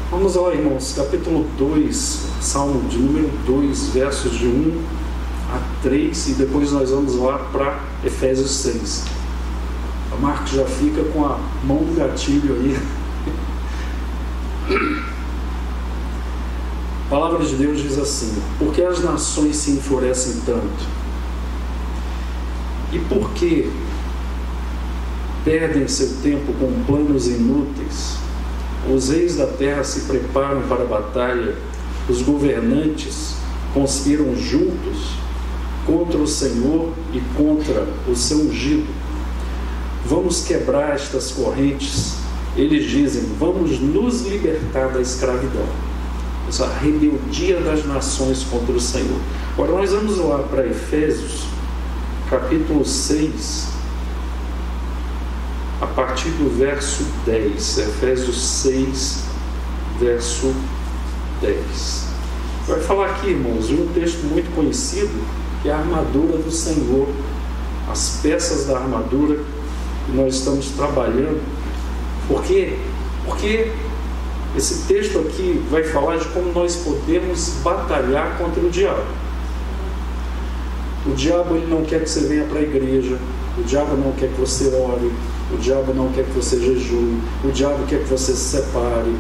Vamos lá, irmãos, capítulo 2, Salmo de número 2, versos de 1 a 3, e depois nós vamos lá para Efésios 6. A Marcos já fica com a mão no gatilho aí. A palavra de Deus diz assim: por que as nações se enfurecem tanto? E por que perdem seu tempo com planos inúteis? Os reis da terra se preparam para a batalha, os governantes conspiram juntos contra o Senhor e contra o seu ungido. Vamos quebrar estas correntes. Eles dizem: vamos nos libertar da escravidão. Essa rebeldia das nações contra o Senhor. Agora nós vamos lá para Efésios, capítulo 6, a partir do verso 10. Efésios 6, verso 10. Vai falar aqui, irmãos, de um texto muito conhecido, que é a armadura do Senhor, as peças da armadura que nós estamos trabalhando. Por quê? Porque esse texto aqui vai falar de como nós podemos batalhar contra o diabo. O diabo, ele não quer que você venha para a igreja, o diabo não quer que você ore, o diabo não quer que você jejue, o diabo quer que você se separe,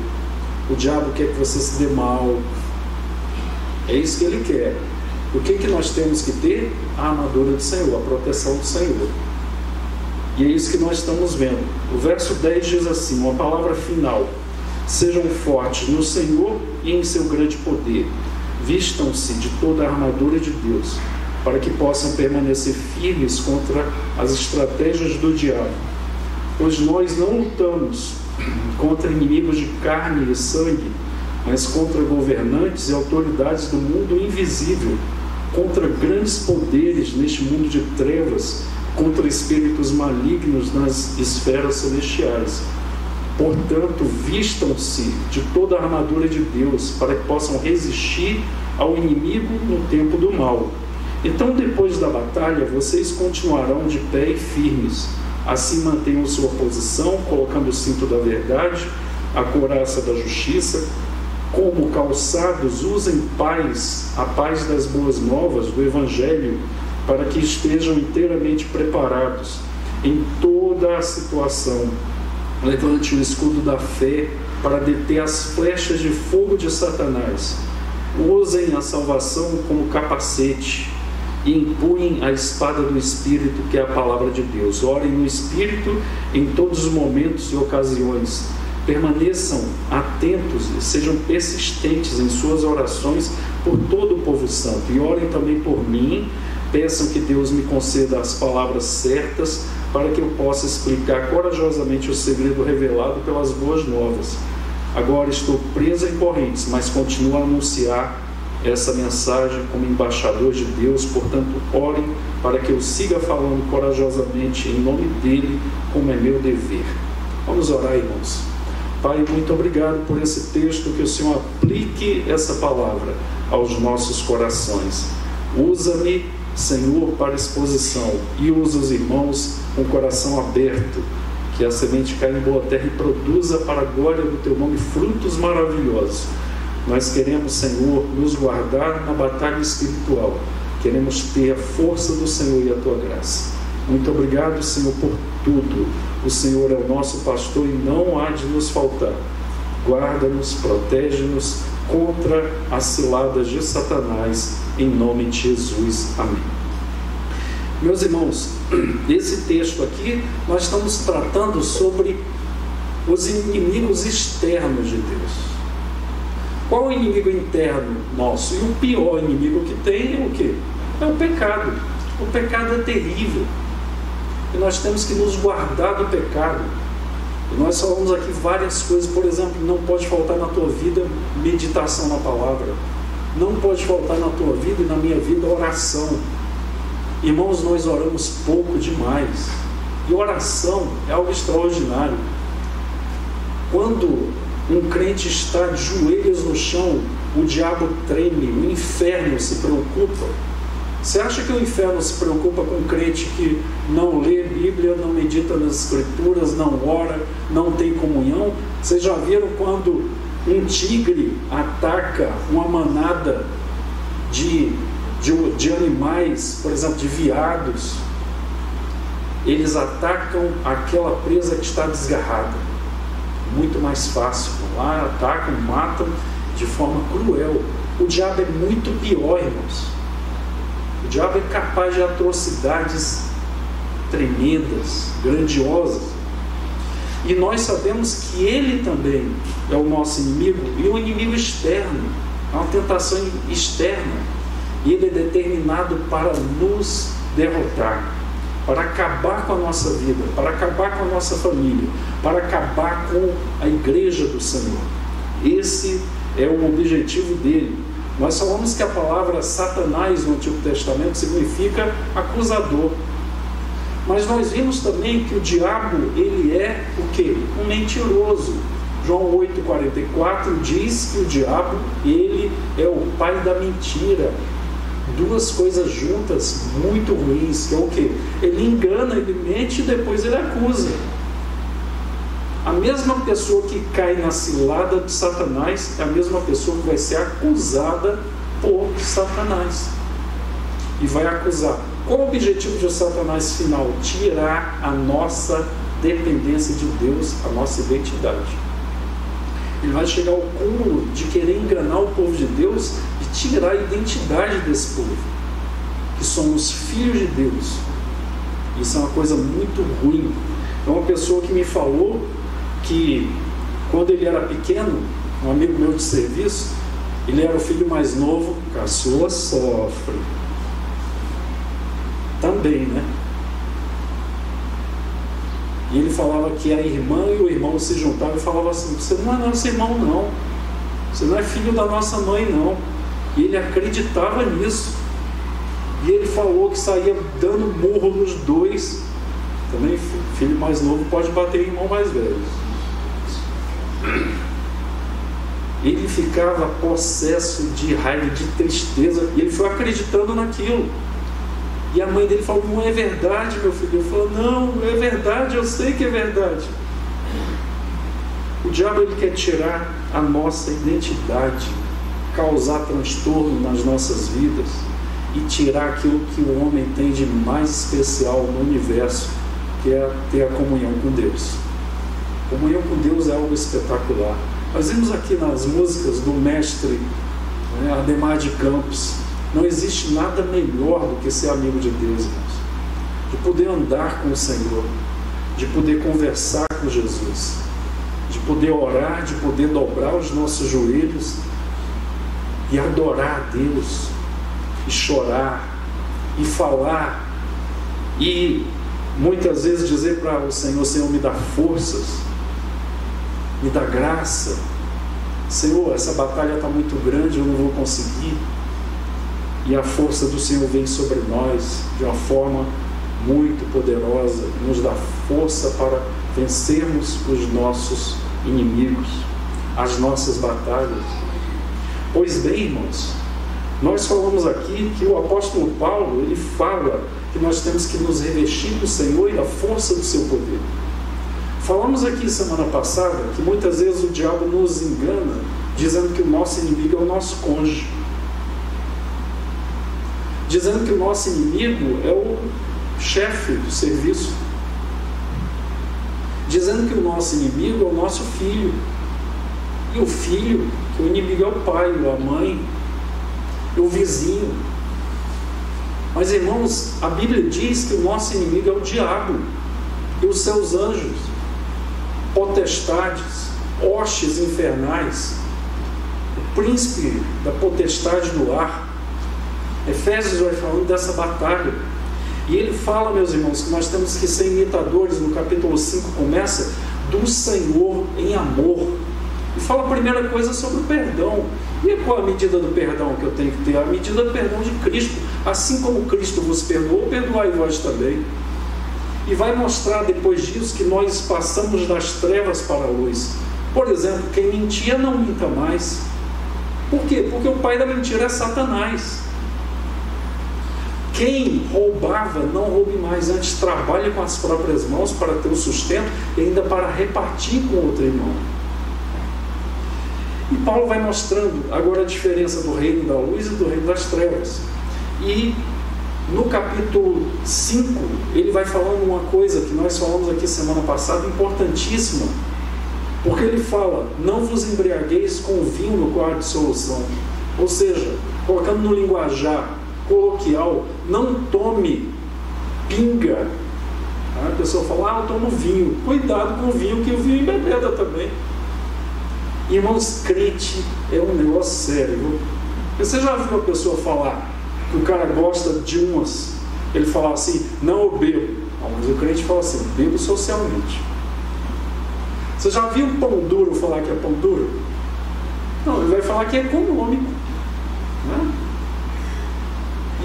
o diabo quer que você se dê mal. É isso que ele quer. O que nós temos que ter? A armadura do Senhor, a proteção do Senhor. E é isso que nós estamos vendo. O verso 10 diz assim, uma palavra final: sejam fortes no Senhor e em seu grande poder, vistam-se de toda a armadura de Deus, para que possam permanecer firmes contra as estratégias do diabo. Pois nós não lutamos contra inimigos de carne e sangue, mas contra governantes e autoridades do mundo invisível, contra grandes poderes neste mundo de trevas, contra espíritos malignos nas esferas celestiais. Portanto, vistam-se de toda a armadura de Deus, para que possam resistir ao inimigo no tempo do mal. Então, depois da batalha, vocês continuarão de pé e firmes. Assim mantenham sua posição, colocando o cinto da verdade, a couraça da justiça. Como calçados, usem a paz das boas novas do Evangelho, para que estejam inteiramente preparados em toda a situação. Levante o escudo da fé para deter as flechas de fogo de Satanás. Usem a salvação como capacete e empunhem a espada do Espírito, que é a palavra de Deus. Orem no Espírito em todos os momentos e ocasiões. Permaneçam atentos e sejam persistentes em suas orações por todo o povo santo. E orem também por mim. Peçam que Deus me conceda as palavras certas para que eu possa explicar corajosamente o segredo revelado pelas boas novas. Agora estou preso em correntes, mas continuo a anunciar essa mensagem como embaixador de Deus. Portanto, orem para que eu siga falando corajosamente em nome dele, como é meu dever. Vamos orar, irmãos. Pai, muito obrigado por esse texto, que o Senhor aplique essa palavra aos nossos corações. Usa-me, Senhor, para exposição, e usa os irmãos com o coração aberto, que a semente caia em boa terra e produza para a glória do Teu nome frutos maravilhosos. Nós queremos, Senhor, nos guardar na batalha espiritual. Queremos ter a força do Senhor e a Tua graça. Muito obrigado, Senhor, por tudo. O Senhor é o nosso pastor e não há de nos faltar. Guarda-nos, protege-nos contra as ciladas de Satanás, em nome de Jesus. Amém. Meus irmãos, esse texto aqui, nós estamos tratando sobre os inimigos externos de Deus. Qual é o inimigo interno nosso? E o pior inimigo que tem é o quê? É o pecado. O pecado é terrível. E nós temos que nos guardar do pecado. E nós falamos aqui várias coisas. Por exemplo, não pode faltar na tua vida meditação na palavra. Não pode faltar na tua vida e na minha vida oração. Irmãos, nós oramos pouco demais. E oração é algo extraordinário. Quando um crente está de joelhos no chão, o diabo treme, o inferno se preocupa. Você acha que o inferno se preocupa com um crente que não lê Bíblia, não medita nas Escrituras, não ora, não tem comunhão? Vocês já viram quando Um tigre ataca uma manada de animais, por exemplo, de veados. Eles atacam aquela presa que está desgarrada. Muito mais fácil. Lá atacam, matam de forma cruel. O diabo é muito pior, irmãos. O diabo é capaz de atrocidades tremendas, grandiosas. E nós sabemos que ele também é o nosso inimigo, e o inimigo externo, é uma tentação externa. E ele é determinado para nos derrotar, para acabar com a nossa vida, para acabar com a nossa família, para acabar com a igreja do Senhor. Esse é o objetivo dele. Nós falamos que a palavra Satanás no Antigo Testamento significa acusador. Mas nós vimos também que o diabo, ele é o quê? Um mentiroso. João 8,44 diz que o diabo, ele é o pai da mentira. Duas coisas juntas muito ruins, que é o quê? Ele engana, ele mente e depois ele acusa. A mesma pessoa que cai na cilada de Satanás é a mesma pessoa que vai ser acusada por Satanás. E vai acusar. Qual o objetivo de Satanás final? Tirar a nossa dependência de Deus, a nossa identidade. Ele vai chegar ao cúmulo de querer enganar o povo de Deus e tirar a identidade desse povo, que somos filhos de Deus. Isso é uma coisa muito ruim. É uma pessoa que me falou que quando ele era pequeno, um amigo meu de serviço, ele era o filho mais novo, caçula sofre. Também, né? E ele falava que a irmã e o irmão se juntavam e falavam assim: você não é nosso irmão, não. Você não é filho da nossa mãe, não. E ele acreditava nisso. E ele falou que saía dando murro nos dois. Também filho mais novo pode bater em irmão mais velho. Ele ficava possesso de raiva, de tristeza. E ele foi acreditando naquilo. E a mãe dele falou: não é verdade, meu filho. Ele falou: não, é verdade, eu sei que é verdade. O diabo, ele quer tirar a nossa identidade, causar transtorno nas nossas vidas e tirar aquilo que o homem tem de mais especial no universo, que é ter a comunhão com Deus. A comunhão com Deus é algo espetacular. Nós vimos aqui nas músicas do mestre, Ademar de Campos. Não existe nada melhor do que ser amigo de Deus, irmãos. De poder andar com o Senhor, de poder conversar com Jesus, de poder orar, de poder dobrar os nossos joelhos e adorar a Deus, e chorar, e falar, e muitas vezes dizer para o Senhor: Senhor, me dá forças, me dá graça. Senhor, essa batalha está muito grande, eu não vou conseguir. E a força do Senhor vem sobre nós de uma forma muito poderosa, nos dá força para vencermos os nossos inimigos, as nossas batalhas. Pois bem, irmãos, nós falamos aqui que o apóstolo Paulo, ele fala que nós temos que nos revestir do Senhor e da força do seu poder. Falamos aqui semana passada que muitas vezes o diabo nos engana, dizendo que o nosso inimigo é o nosso cônjuge, dizendo que o nosso inimigo é o chefe do serviço, dizendo que o nosso inimigo é o nosso filho, e o filho, que o inimigo é o pai, a mãe, o vizinho. Mas, irmãos, a Bíblia diz que o nosso inimigo é o diabo e os seus anjos, potestades, hostes infernais, o príncipe da potestade do ar. Efésios vai falando dessa batalha. E ele fala, meus irmãos, que nós temos que ser imitadores. No capítulo 5 começa: do Senhor em amor. E fala a primeira coisa sobre o perdão. E qual a medida do perdão que eu tenho que ter? A medida do perdão de Cristo. Assim como Cristo vos perdoou, perdoai vós também. E vai mostrar depois disso que nós passamos das trevas para a luz. Por exemplo, quem mentia não minta mais. Por quê? Porque o pai da mentira é Satanás. Quem roubava, não roube mais, antes trabalhe com as próprias mãos para ter o sustento e ainda para repartir com outro irmão. E Paulo vai mostrando agora a diferença do reino da luz e do reino das trevas. E no capítulo 5, ele vai falando uma coisa que nós falamos aqui semana passada, importantíssima, porque ele fala: não vos embriagueis com o vinho no qual há dissolução. Ou seja, colocando no linguajar coloquial, não tome pinga. A pessoa fala: eu tomo vinho. Cuidado com o vinho, que o vinho embebeda também. Irmãos, crente é um negócio sério. Você já viu a pessoa falar que o cara gosta de umas? Ele fala assim: não, eu bebo. Mas o crente fala assim: bebo socialmente. Você já viu um pão duro falar que é pão duro? Não, ele vai falar que é econômico, né?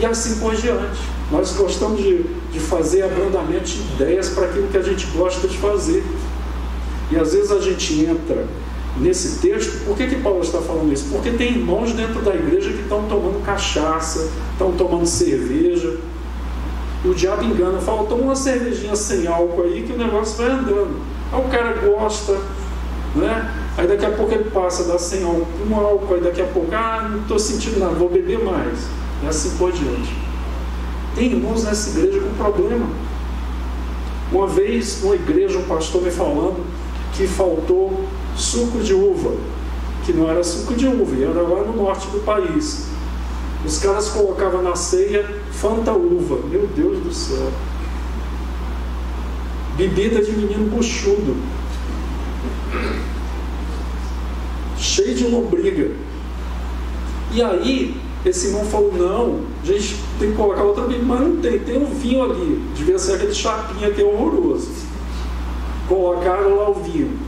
E assim por diante. Nós gostamos de fazer abrandamento de ideias para aquilo que a gente gosta de fazer. E às vezes a gente entra nesse texto. Por que Paulo está falando isso? Porque tem irmãos dentro da igreja que estão tomando cachaça, estão tomando cerveja. E o diabo engana, fala: toma uma cervejinha sem álcool aí que o negócio vai andando. Aí o cara gosta, né? Aí daqui a pouco ele passa da sem álcool com álcool, aí daqui a pouco, não estou sentindo nada, vou beber mais. E assim por diante. Tem irmãos nessa igreja com problema. Uma vez, numa igreja, um pastor me falando que faltou suco de uva, que não era suco de uva, e era lá no norte do país. Os caras colocavam na ceia Fanta uva. Meu Deus do céu. Bebida de menino buchudo, cheio de lombriga. E aí esse irmão falou: não, a gente tem que colocar outra bebida. Mas não tem um vinho ali, devia ser aquele chapinha que é horroroso. Colocaram lá o vinho.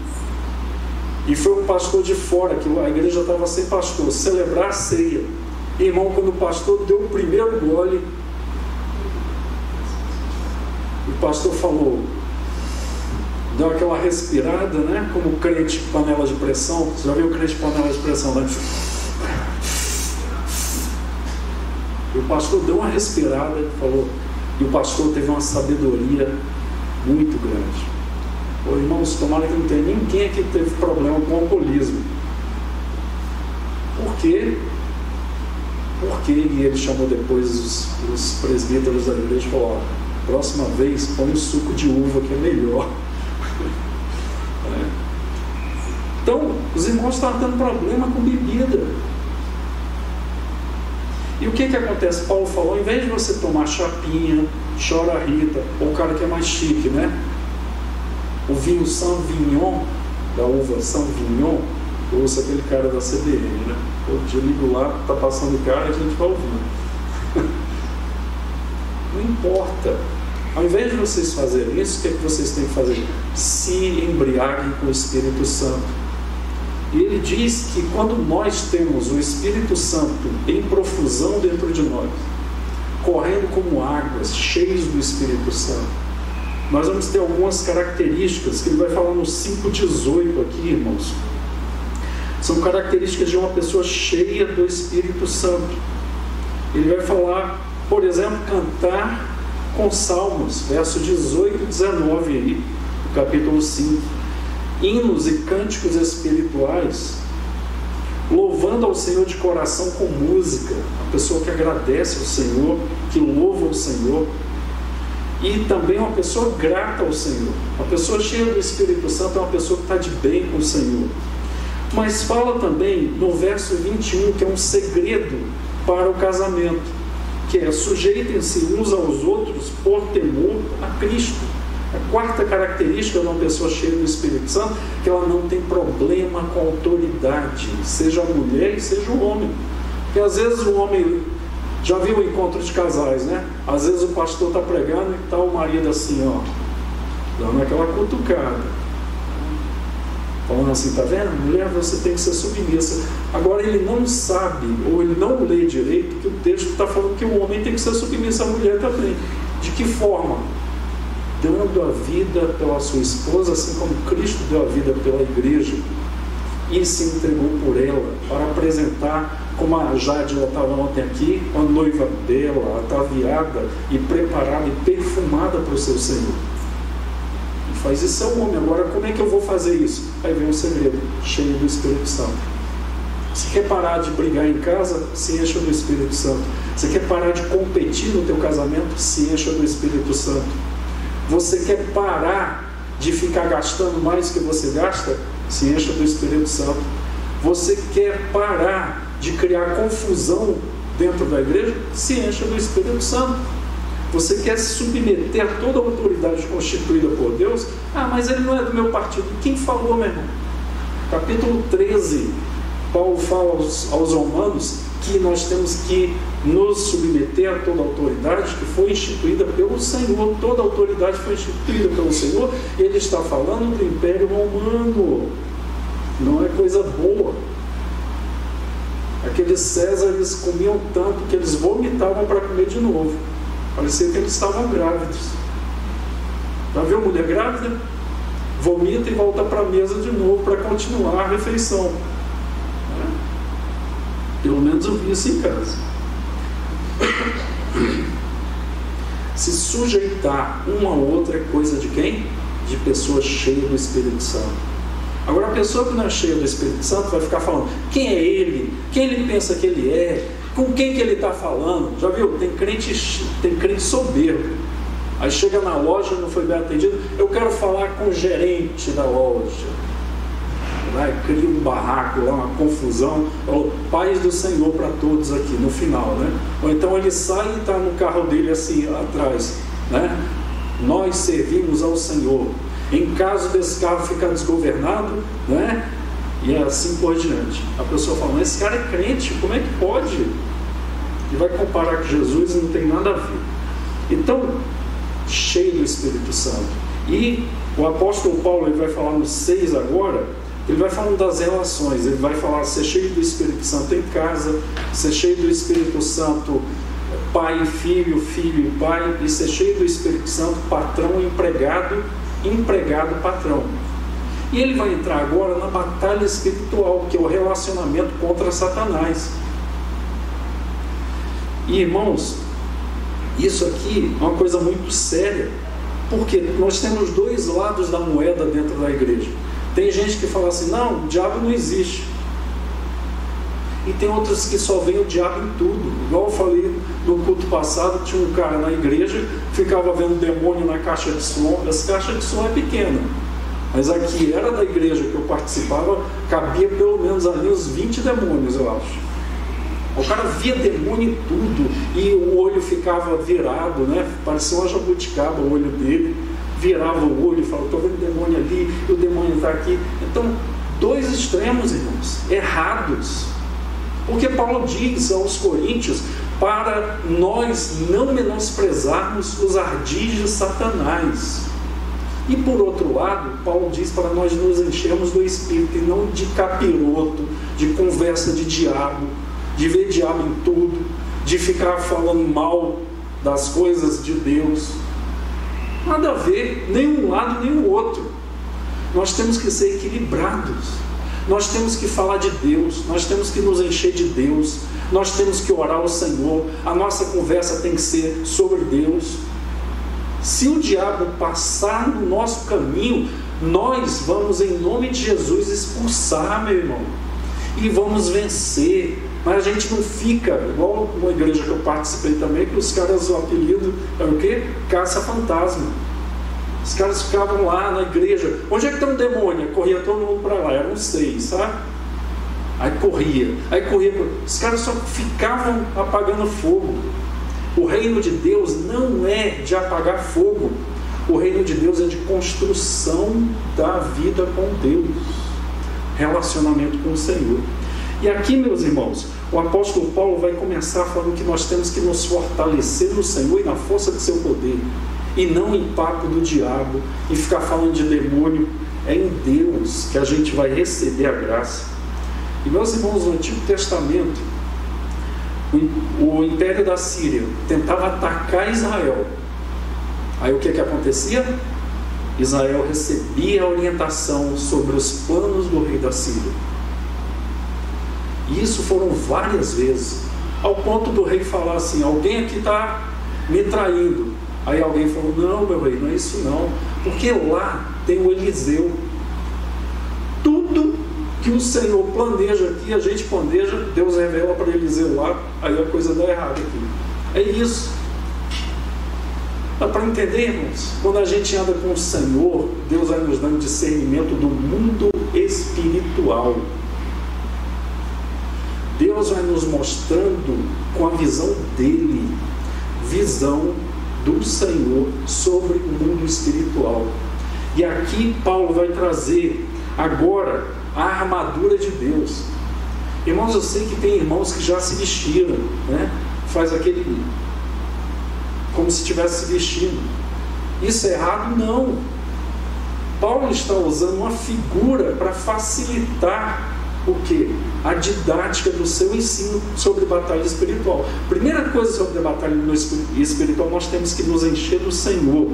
E foi um pastor de fora, que a igreja estava sem pastor, celebrar a ceia. E, irmão, quando o pastor deu o primeiro gole, o pastor falou, deu aquela respirada, né? Como crente panela de pressão. Você já viu o crente panela de pressão, né? E o pastor deu uma respirada e falou, e o pastor teve uma sabedoria muito grande. Ô, irmãos, tomara que não tenha ninguém aqui que teve problema com alcoolismo. Por quê? Porque ele chamou depois os presbíteros da igreja e falou: próxima vez põe o suco de uva que é melhor. Então, os irmãos estavam tendo problema com bebida. E o que acontece? Paulo falou: ao invés de você tomar chapinha, chora Rita, ou o cara que é mais chique, né? O vinho Sauvignon, da uva Sauvignon, eu ouço aquele cara da CBN, né? Todo dia ligo lá, tá passando o cara e a gente vai ouvindo. Não importa. Ao invés de vocês fazerem isso, o que vocês têm que fazer? Se embriaguem com o Espírito Santo. E ele diz que quando nós temos o Espírito Santo em profusão dentro de nós, correndo como águas, cheios do Espírito Santo, nós vamos ter algumas características que ele vai falar no 5,18 aqui, irmãos. São características de uma pessoa cheia do Espírito Santo. Ele vai falar, por exemplo, cantar com salmos, verso 18 e 19 aí, capítulo 5. Hinos e cânticos espirituais, louvando ao Senhor de coração com música, a pessoa que agradece ao Senhor, que louva ao Senhor. E também uma pessoa grata ao Senhor. Uma pessoa cheia do Espírito Santo é uma pessoa que está de bem com o Senhor. Mas fala também no verso 21 que é um segredo para o casamento, que é: sujeitem-se uns aos outros por temor a Cristo. A quarta característica de uma pessoa cheia do Espírito Santo é que ela não tem problema com a autoridade, seja a mulher e seja o homem. Porque às vezes o homem... Já viu o encontro de casais, né? Às vezes o pastor está pregando e está o marido assim, ó, dando aquela cutucada, falando assim: tá vendo? Mulher, você tem que ser submissa. Agora ele não sabe, ou ele não lê direito, que o texto está falando que o homem tem que ser submisso à mulher também. De que forma? Dando a vida pela sua esposa, assim como Cristo deu a vida pela igreja e se entregou por ela, para apresentar, como a Jade estava ontem aqui, a noiva dela, ataviada e preparada e perfumada para o seu Senhor. E faz isso ao homem. Agora, como é que eu vou fazer isso? Aí vem um segredo, cheio do Espírito Santo. Você quer parar de brigar em casa? Se encha do Espírito Santo. Você quer parar de competir no teu casamento? Se encha do Espírito Santo. Você quer parar de ficar gastando mais que você gasta? Se encha do Espírito Santo. Você quer parar de criar confusão dentro da igreja? Se encha do Espírito Santo. Você quer se submeter a toda a autoridade constituída por Deus? Ah, mas ele não é do meu partido. Quem falou, meu irmão? Capítulo 13, Paulo fala aos romanos que nós temos que nos submeter a toda a autoridade que foi instituída pelo Senhor. Toda a autoridade foi instituída pelo Senhor. Ele está falando do Império Romano. Não é coisa boa. Aqueles Césares comiam tanto que eles vomitavam para comer de novo. Parecia que eles estavam grávidos. Já viu mulher grávida? Vomita e volta para a mesa de novo para continuar a refeição. Pelo menos eu vi isso em casa. Se sujeitar uma a outra é coisa de quem? De pessoa cheia do Espírito Santo. Agora, a pessoa que não é cheia do Espírito Santo vai ficar falando: quem é ele? Quem ele pensa que ele é? Com quem que ele está falando? Já viu? Tem crente soberbo. Aí chega na loja, não foi bem atendido. Eu quero falar com o gerente da loja. Vai, cria um barraco lá, uma confusão. Paz do Senhor para todos aqui no final, né? Ou então ele sai e está no carro dele assim atrás, né? Nós servimos ao Senhor. Em caso desse carro ficar desgovernado, né? E assim por diante. A pessoa fala: mas esse cara é crente, como é que pode? E vai comparar com Jesus e não tem nada a ver. Então, cheio do Espírito Santo. E o apóstolo Paulo, ele vai falar no 6 agora. Ele vai falando das relações. Ele vai falar ser cheio do Espírito Santo em casa, ser cheio do Espírito Santo pai e filho, filho e pai, e ser cheio do Espírito Santo patrão e empregado, empregado patrão. E ele vai entrar agora na batalha espiritual, que é o relacionamento contra Satanás. E irmãos, isso aqui é uma coisa muito séria, porque nós temos dois lados da moeda dentro da igreja. Tem gente que fala assim: não, o diabo não existe. E tem outros que só veem o diabo em tudo. Igual eu falei no culto passado, tinha um cara na igreja, ficava vendo demônio na caixa de som. Essa caixa de som é pequena, mas aqui era da igreja que eu participava, cabia pelo menos ali uns 20 demônios, eu acho. O cara via demônio em tudo, e o olho ficava virado, né? Parecia uma jabuticaba o olho dele. Virava o olho e falava: estou vendo demônio ali, e o demônio está aqui. Então, dois extremos, irmãos, errados. Porque Paulo diz aos Coríntios para nós não menosprezarmos os ardis de Satanás. E por outro lado, Paulo diz para nós nos enchermos do Espírito, e não de capiroto, de conversa de diabo, de ver diabo em tudo, de ficar falando mal das coisas de Deus. Nada a ver, nem um lado nem o outro. Nós temos que ser equilibrados. Nós temos que falar de Deus, nós temos que nos encher de Deus, nós temos que orar ao Senhor. A nossa conversa tem que ser sobre Deus. Se o diabo passar no nosso caminho, nós vamos, em nome de Jesus, expulsar, meu irmão, e vamos vencer. Mas a gente não fica igual uma igreja que eu participei também, que os caras, o apelido é o quê? Caça-fantasma. Os caras ficavam lá na igreja: onde é que tem um demônio? Corria todo mundo para lá, eram 6, sabe? Aí corria. Os caras só ficavam apagando fogo. O reino de Deus não é de apagar fogo. O reino de Deus é de construção da vida com Deus, relacionamento com o Senhor. E aqui, meus irmãos, o apóstolo Paulo vai começar falando que nós temos que nos fortalecer no Senhor e na força do seu poder, e não em papo do diabo, e ficar falando de demônio. É em Deus que a gente vai receber a graça. E meus irmãos, no Antigo Testamento, o Império da Síria tentava atacar Israel. Aí o que acontecia? Israel recebia a orientação sobre os planos do rei da Síria. E isso foram várias vezes, ao ponto do rei falar assim: alguém aqui está me traindo. Aí alguém falou: não, meu rei, não é isso não, porque lá tem o Eliseu. Tudo que o Senhor planeja aqui, a gente planeja, Deus revela para Eliseu lá, aí a coisa dá errado aqui. É isso. Dá para entender, irmãos? Quando a gente anda com o Senhor, Deus vai nos dando discernimento do mundo espiritual. Deus vai nos mostrando com a visão dele, visão do Senhor sobre o mundo espiritual. E aqui Paulo vai trazer agora a armadura de Deus. Irmãos, eu sei que tem irmãos que já se vestiram, né? Faz aquele como se estivesse se vestindo. Isso é errado? Não. Paulo está usando uma figura para facilitar o quê? A didática do seu ensino sobre batalha espiritual. Primeira coisa sobre a batalha espiritual, nós temos que nos encher do Senhor.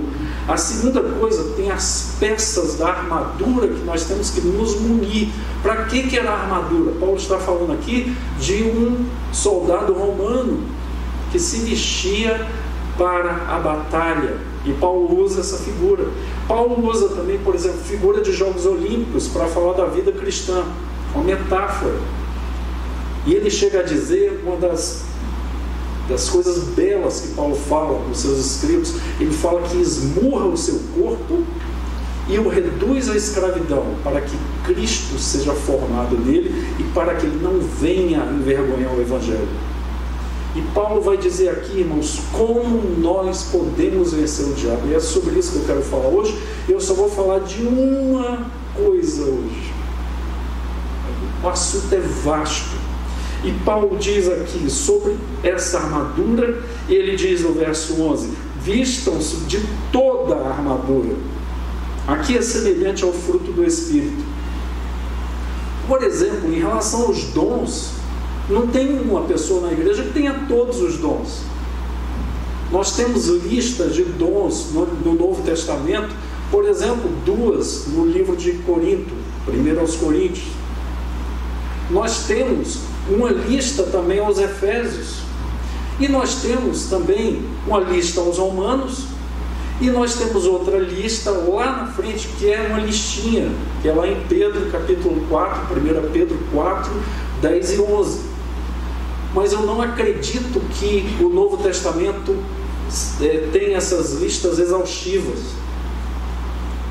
A segunda coisa, tem as peças da armadura que nós temos que nos munir. Para que era a armadura? Paulo está falando aqui de um soldado romano que se vestia para a batalha. E Paulo usa essa figura. Paulo usa também, por exemplo, figura de Jogos Olímpicos para falar da vida cristã. Uma metáfora. E ele chega a dizer uma das coisas belas que Paulo fala nos seus escritos. Ele fala que esmurra o seu corpo e o reduz à escravidão, para que Cristo seja formado nele e para que ele não venha envergonhar o Evangelho. E Paulo vai dizer aqui, irmãos, como nós podemos vencer o diabo. E é sobre isso que eu quero falar hoje. Eu só vou falar de uma coisa hoje. O assunto é vasto. E Paulo diz aqui sobre essa armadura, ele diz no verso 11: vistam-se de toda a armadura. Aqui é semelhante ao fruto do Espírito. Por exemplo, em relação aos dons, não tem uma pessoa na igreja que tenha todos os dons. Nós temos listas de dons no Novo Testamento, por exemplo, 2 no livro de Corinto, 1 aos Coríntios. Nós temos uma lista também aos Efésios, e nós temos também uma lista aos Romanos, e nós temos outra lista lá na frente, que é uma listinha, que é lá em Pedro, capítulo 4, 1 Pedro 4, 10 e 11. Mas eu não acredito que o Novo Testamento tem essas listas exaustivas.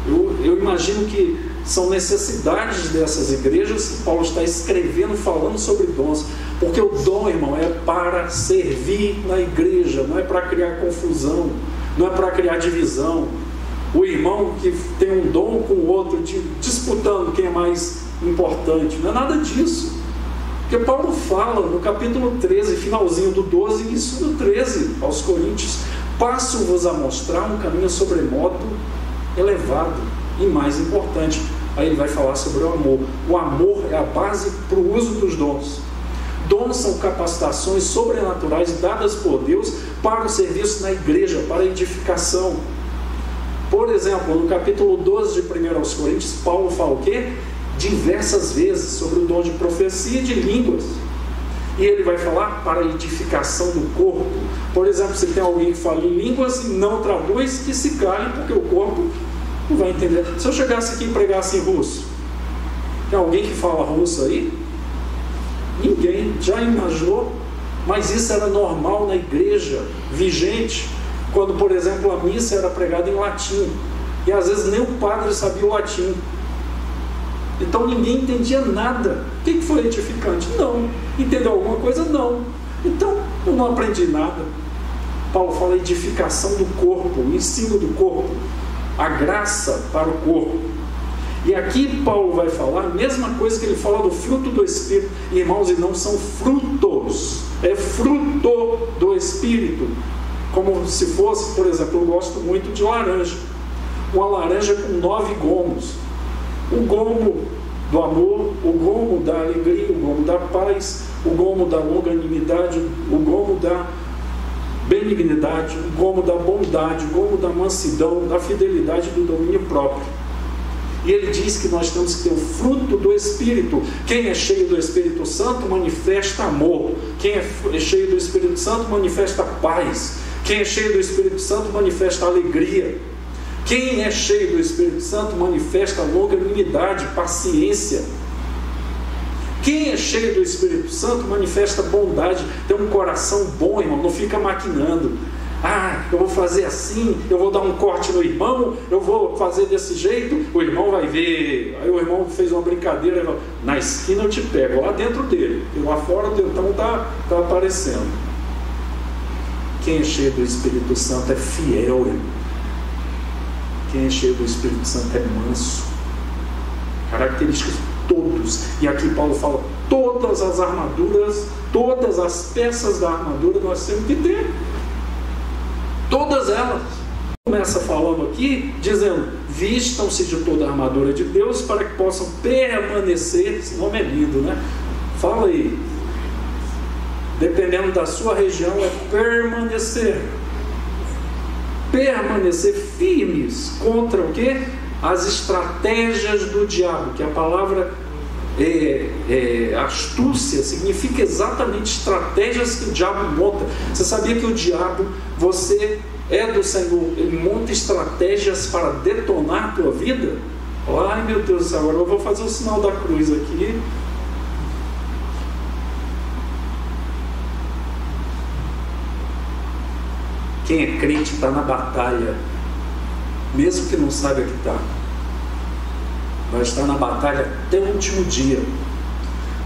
Eu imagino que são necessidades dessas igrejas que Paulo está escrevendo, falando sobre dons. Porque o dom, irmão, é para servir na igreja, não é para criar confusão, não é para criar divisão. O irmão que tem um dom com o outro, disputando quem é mais importante, não é nada disso. Porque Paulo fala no capítulo 13, finalzinho do 12, início do 13, aos Coríntios: passo-vos a mostrar um caminho sobremodo elevado e mais importante. Aí ele vai falar sobre o amor. O amor é a base para o uso dos dons. Dons são capacitações sobrenaturais dadas por Deus para o serviço na igreja, para a edificação. Por exemplo, no capítulo 12 de 1 aos Coríntios, Paulo fala o quê? Diversas vezes sobre o dom de profecia e de línguas. E ele vai falar para a edificação do corpo. Por exemplo, se tem alguém que fala em línguas e não traduz, que se cale, porque o corpo não vai entender. Se eu chegasse aqui e pregasse em russo, tem alguém que fala russo aí? Ninguém. Já imaginou? Mas isso era normal na igreja vigente, quando, por exemplo, a missa era pregada em latim, e às vezes nem o padre sabia o latim. Então ninguém entendia nada. O que foi edificante? Não. Entendeu alguma coisa? Não. Então eu não aprendi nada. Paulo fala edificação do corpo, o ensino do corpo, a graça para o corpo. E aqui Paulo vai falar a mesma coisa que ele fala do fruto do Espírito. Irmãos, e não são frutos, é fruto do Espírito. Como se fosse, por exemplo, eu gosto muito de laranja. Uma laranja com 9 gomos. O gomo do amor, o gomo da alegria, o gomo da paz, o gomo da longanimidade, o gomo da benignidade, o gomo da bondade, o gomo da mansidão, da fidelidade e do domínio próprio. E ele diz que nós temos que ter o fruto do Espírito. Quem é cheio do Espírito Santo manifesta amor. Quem é cheio do Espírito Santo manifesta paz. Quem é cheio do Espírito Santo manifesta alegria. Quem é cheio do Espírito Santo manifesta longanimidade, paciência. Quem é cheio do Espírito Santo manifesta bondade, tem um coração bom, irmão, não fica maquinando. Eu vou fazer assim, eu vou dar um corte no irmão, eu vou fazer desse jeito, o irmão vai ver. Aí o irmão fez uma brincadeira, ele falou, na esquina eu te pego, lá dentro dele, e lá fora então tá aparecendo. Quem é cheio do Espírito Santo é fiel, irmão. Quem é cheio do Espírito Santo é manso. Características todos, e aqui Paulo fala, todas as armaduras, todas as peças da armadura nós temos que ter. Todas elas. Começa falando aqui, dizendo, vistam-se de toda a armadura de Deus para que possam permanecer. Esse nome é lindo, né? Fala aí. Dependendo da sua região, é permanecer. Permanecer firmes contra o quê? As estratégias do diabo, que a palavra astúcia significa exatamente estratégias que o diabo monta. Você sabia que o diabo, você é do Senhor, ele monta estratégias para detonar a tua vida? Ai meu Deus do céu, agora eu vou fazer o sinal da cruz aqui. Quem é crente está na batalha, mesmo que não saiba que está. Vai estar na batalha até o último dia.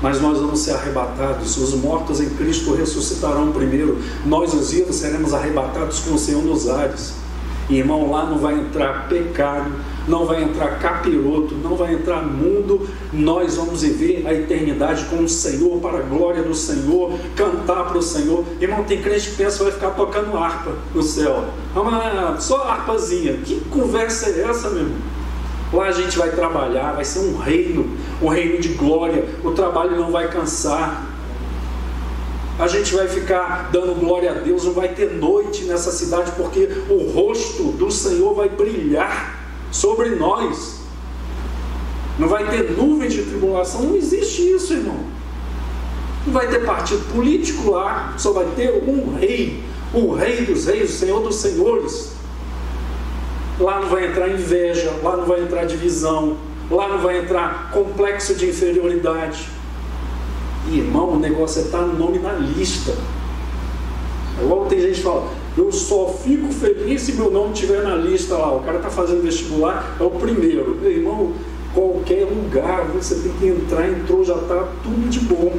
Mas nós vamos ser arrebatados. Os mortos em Cristo ressuscitarão primeiro. Nós, os vivos, seremos arrebatados com o Senhor nos ares. E, irmão, lá não vai entrar pecado, não vai entrar capiroto, não vai entrar mundo. Nós vamos viver a eternidade com o Senhor, para a glória do Senhor, cantar para o Senhor. Irmão, tem crente que pensa que vai ficar tocando harpa no céu. Só harpazinha. Que conversa é essa, meu irmão? Lá a gente vai trabalhar, vai ser um reino de glória. O trabalho não vai cansar. A gente vai ficar dando glória a Deus, não vai ter noite nessa cidade, porque o rosto do Senhor vai brilhar sobre nós. Não vai ter nuvem de tribulação, não existe isso, irmão. Não vai ter partido político lá, só vai ter um rei, o rei dos reis, o Senhor dos senhores. Lá não vai entrar inveja, lá não vai entrar divisão, lá não vai entrar complexo de inferioridade. E, irmão, o negócio é estar no nome na lista. Igual tem gente que fala, eu só fico feliz se meu nome estiver na lista lá. O cara está fazendo vestibular, é o primeiro. Meu irmão, qualquer lugar você tem que entrar, entrou, já está tudo de bom.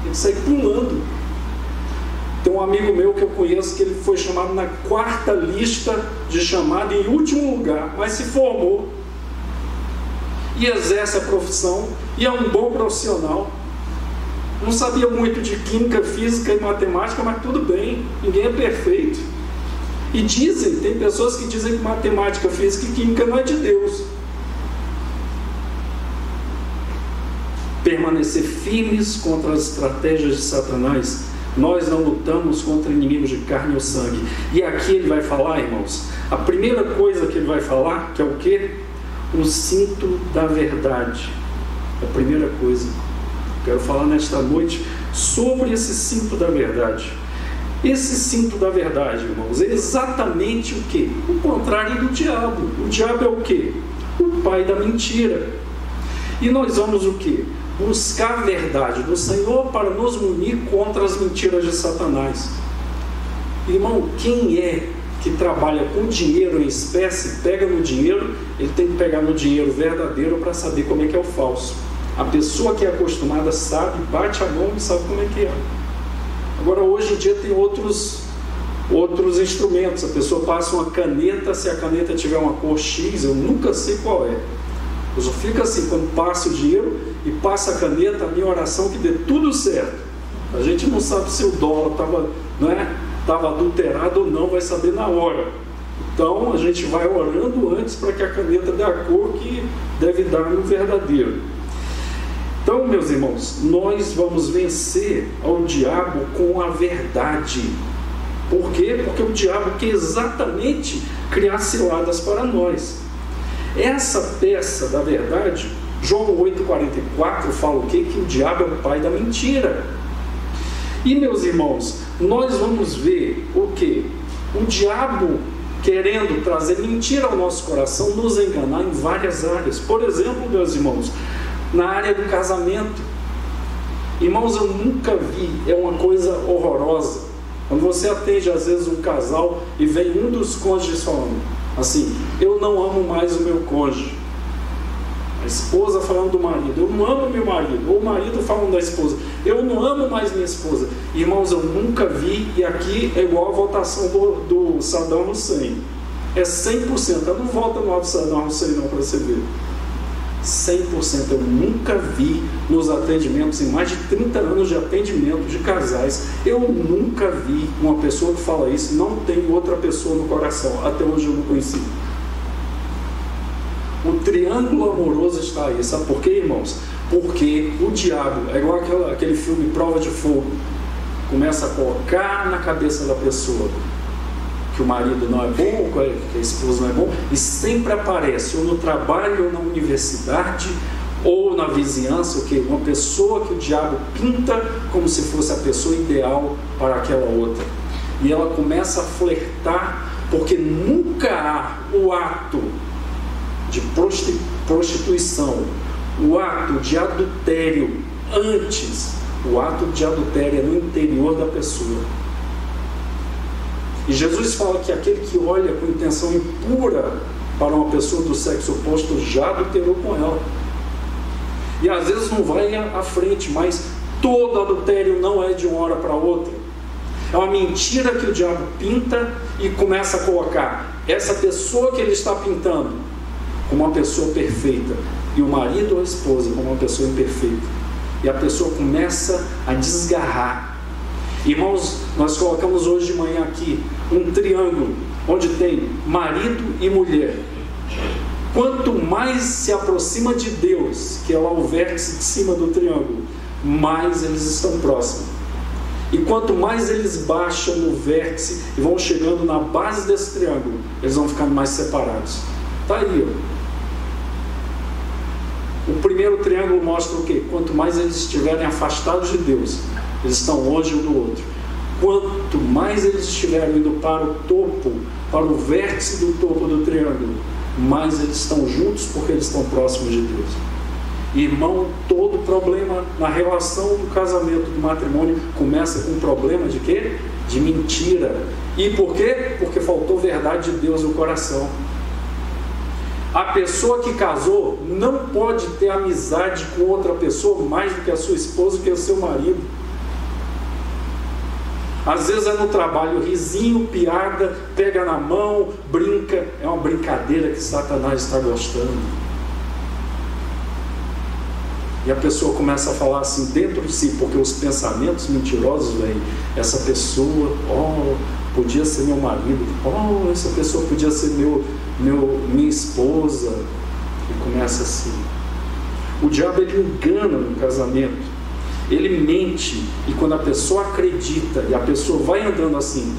Tem que sair pulando. Tem um amigo meu que eu conheço que ele foi chamado na 4ª lista de chamado em último lugar, mas se formou e exerce a profissão e é um bom profissional. Não sabia muito de química, física e matemática, mas tudo bem, ninguém é perfeito. E tem pessoas que dizem que matemática, física e química não é de Deus. Permanecer firmes contra as estratégias de Satanás. Nós não lutamos contra inimigos de carne ou sangue. E aqui ele vai falar, irmãos, a primeira coisa que ele vai falar, que é o quê? O cinto da verdade. A primeira coisa. Quero falar nesta noite sobre esse cinto da verdade. Esse cinto da verdade, irmãos, é exatamente o quê? O contrário do diabo. O diabo é o quê? O pai da mentira. E nós vamos o quê? Buscar a verdade do Senhor para nos munir contra as mentiras de Satanás. Irmão, quem é que trabalha com dinheiro em espécie, pega no dinheiro, ele tem que pegar no dinheiro verdadeiro para saber como é que é o falso. A pessoa que é acostumada sabe, bate a mão e sabe como é que é. Agora, hoje em dia tem outros instrumentos. A pessoa passa uma caneta, se a caneta tiver uma cor X, eu nunca sei qual é. Eu só fico assim, quando passa o dinheiro e passa a caneta, a minha oração é que dê tudo certo. A gente não sabe se o dólar estava adulterado ou não, vai saber na hora. Então a gente vai orando antes para que a caneta dê a cor que deve dar no verdadeiro. Então, meus irmãos, nós vamos vencer ao diabo com a verdade. Por quê? Porque o diabo quer exatamente criar ciladas para nós. Essa peça da verdade, João 8,44 fala o quê? Que o diabo é o pai da mentira. E, meus irmãos, nós vamos ver o quê? O diabo querendo trazer mentira ao nosso coração, nos enganar em várias áreas. Por exemplo, meus irmãos, na área do casamento. Irmãos, eu nunca vi, é uma coisa horrorosa, quando você atende às vezes um casal e vem um dos cônjuges falando assim: eu não amo mais o meu cônjuge. A esposa falando do marido: eu não amo meu marido. Ou o marido falando da esposa: eu não amo mais minha esposa. Irmãos, eu nunca vi, e aqui é igual a votação do Saddam Hussein, é 100%. Eu não voto no Saddam Hussein não, para você ver. 100%. Eu nunca vi nos atendimentos, em mais de 30 anos de atendimento de casais, eu nunca vi uma pessoa que fala isso e não tem outra pessoa no coração. Até hoje eu não conheci. O triângulo amoroso está aí. Sabe por quê, irmãos? Porque o diabo, é igual aquele filme Prova de Fogo, começa a colocar na cabeça da pessoa que o marido não é bom, que a esposa não é bom, e sempre aparece, ou no trabalho, ou na universidade, ou na vizinhança, uma pessoa que o diabo pinta como se fosse a pessoa ideal para aquela outra. E ela começa a flertar, porque nunca há o ato de prostituição, o ato de adultério antes. O ato de adultério é no interior da pessoa. E Jesus fala que aquele que olha com intenção impura para uma pessoa do sexo oposto já adulterou com ela. E às vezes não vai à frente, mas todo adultério não é de uma hora para outra. É uma mentira que o diabo pinta e começa a colocar essa pessoa que ele está pintando como uma pessoa perfeita, e o marido ou a esposa como uma pessoa imperfeita. E a pessoa começa a desgarrar. Irmãos, nós colocamos hoje de manhã aqui um triângulo, onde tem marido e mulher. Quanto mais se aproxima de Deus, que é lá o vértice de cima do triângulo, mais eles estão próximos. E quanto mais eles baixam no vértice e vão chegando na base desse triângulo, eles vão ficando mais separados. Está aí, ó. O primeiro triângulo mostra o quê? Quanto mais eles estiverem afastados de Deus, eles estão longe um do outro. Quanto mais eles estiverem indo para o topo, para o vértice do topo do triângulo, mais eles estão juntos, porque eles estão próximos de Deus. Irmão, todo problema na relação do casamento, do matrimônio, começa com um problema de quê? De mentira. E por quê? Porque faltou verdade de Deus no coração. A pessoa que casou não pode ter amizade com outra pessoa mais do que a sua esposa, que é o seu marido. Às vezes é no trabalho, risinho, piada, pega na mão, brinca. É uma brincadeira que Satanás está gostando. E a pessoa começa a falar assim dentro de si, porque os pensamentos mentirosos vêm. Essa pessoa, podia ser meu marido. Essa pessoa podia ser minha esposa. E começa assim. O diabo, ele engana no casamento. Ele mente. E quando a pessoa acredita, e a pessoa vai andando assim,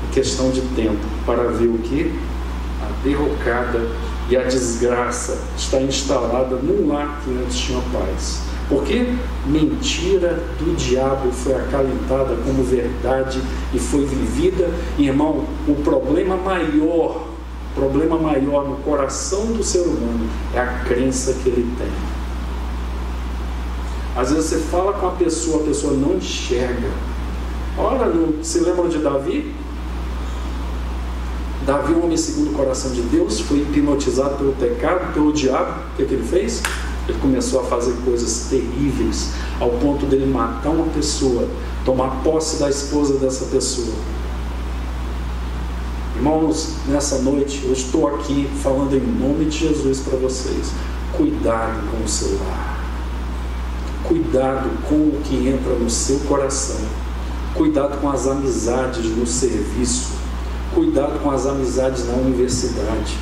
é questão de tempo para ver o que? A derrocada e a desgraça está instalada num lar que antes tinha paz. Porque mentira do diabo foi acalentada como verdade e foi vivida. Irmão, o problema maior no coração do ser humano é a crença que ele tem. Às vezes você fala com a pessoa não enxerga. Ora, se lembram de Davi? Davi, um homem segundo o coração de Deus, foi hipnotizado pelo pecado, pelo diabo. O que ele fez? Ele começou a fazer coisas terríveis, ao ponto dele matar uma pessoa, tomar posse da esposa dessa pessoa. Irmãos, nessa noite eu estou aqui falando em nome de Jesus para vocês. Cuidado com o seu lar. Cuidado com o que entra no seu coração. Cuidado com as amizades no serviço. Cuidado com as amizades na universidade.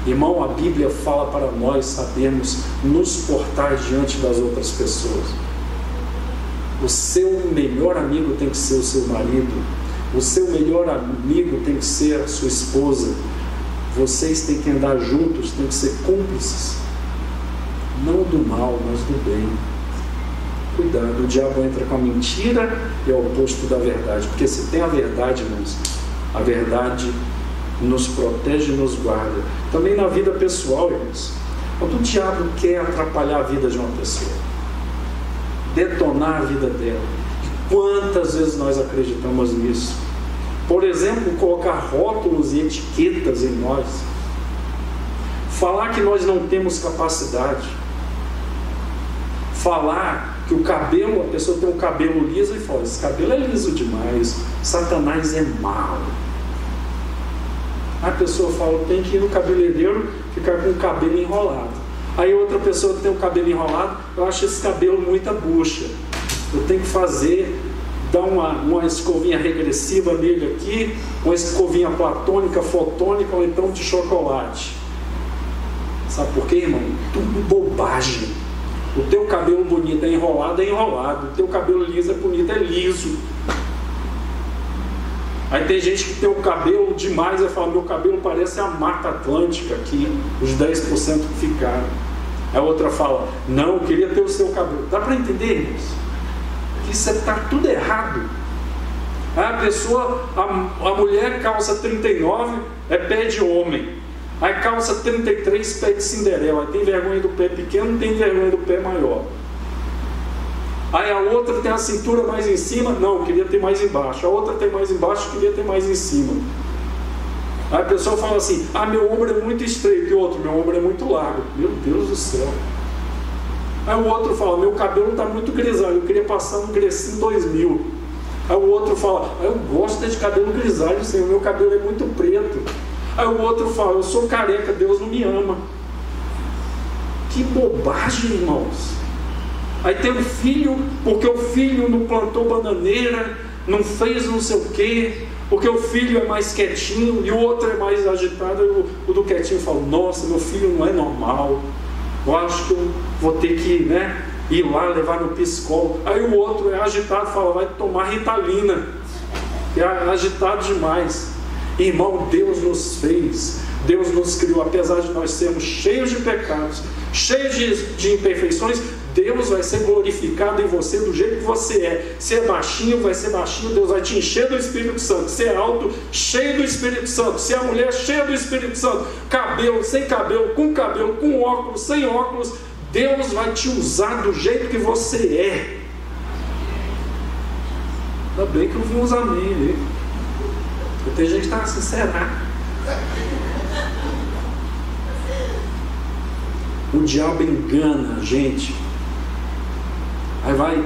Irmão, a Bíblia fala para nós sabermos nos portar diante das outras pessoas. O seu melhor amigo tem que ser o seu marido. O seu melhor amigo tem que ser a sua esposa. Vocês têm que andar juntos, têm que ser cúmplices. Não do mal, mas do bem. Cuidado, o diabo entra com a mentira e é o oposto da verdade. Porque se tem a verdade, irmãos, a verdade nos protege e nos guarda. Também na vida pessoal, irmãos. Quando o diabo quer atrapalhar a vida de uma pessoa, detonar a vida dela, quantas vezes nós acreditamos nisso? Por exemplo, colocar rótulos e etiquetas em nós, falar que nós não temos capacidade, falar que o cabelo, a pessoa tem um cabelo liso e fala, esse cabelo é liso demais, Satanás é mau. A pessoa fala, tem que ir no cabeleireiro ficar com o cabelo enrolado. Aí outra pessoa que tem o cabelo enrolado, eu acho esse cabelo muita bucha, eu tenho que fazer, dar uma escovinha regressiva nele aqui, uma escovinha platônica, fotônica, ou então de chocolate. Sabe por quê, irmão? Tudo bobagem. O teu cabelo bonito é enrolado, o teu cabelo liso é bonito, é liso. Aí tem gente que tem o cabelo demais e fala, meu cabelo parece a Mata Atlântica aqui, os 10% que ficaram. A outra fala, não, eu queria ter o seu cabelo. Dá para entender, irmãos? Que isso está tudo errado. Aí a pessoa, a mulher calça 39, é pé de homem. Aí calça 33, pé de Cinderela. Aí tem vergonha do pé pequeno, tem vergonha do pé maior. Aí a outra tem a cintura mais em cima, não, queria ter mais embaixo. A outra tem mais embaixo, queria ter mais em cima. Aí a pessoa fala assim, meu ombro é muito estreito. E o outro, meu ombro é muito largo. Meu Deus do céu. Aí o outro fala, meu cabelo está muito grisalho, eu queria passar um Grecinho 2000. Aí o outro fala, eu gosto de cabelo grisalho, senhor, meu cabelo é muito preto. Aí o outro fala, eu sou careca, Deus não me ama. Que bobagem, irmãos. Aí tem um filho, porque o filho não plantou bananeira, não fez não sei o quê, porque o filho é mais quietinho e o outro é mais agitado. E o do quietinho fala, nossa, meu filho não é normal, eu acho que eu vou ter que ir lá levar no psicólogo. Aí o outro é agitado, fala, vai tomar Ritalina, que é agitado demais. Irmão, Deus nos fez, Deus nos criou, apesar de nós sermos cheios de pecados, cheios de imperfeições, Deus vai ser glorificado em você do jeito que você é. Se é baixinho, vai ser baixinho, Deus vai te encher do Espírito Santo. Se é alto, cheio do Espírito Santo. Se é mulher, cheia do Espírito Santo. Cabelo, sem cabelo, com óculos, sem óculos, Deus vai te usar do jeito que você é. Ainda bem que eu vi uns amém aí. Tem gente que está assim, será? O diabo engana a gente. Aí vai,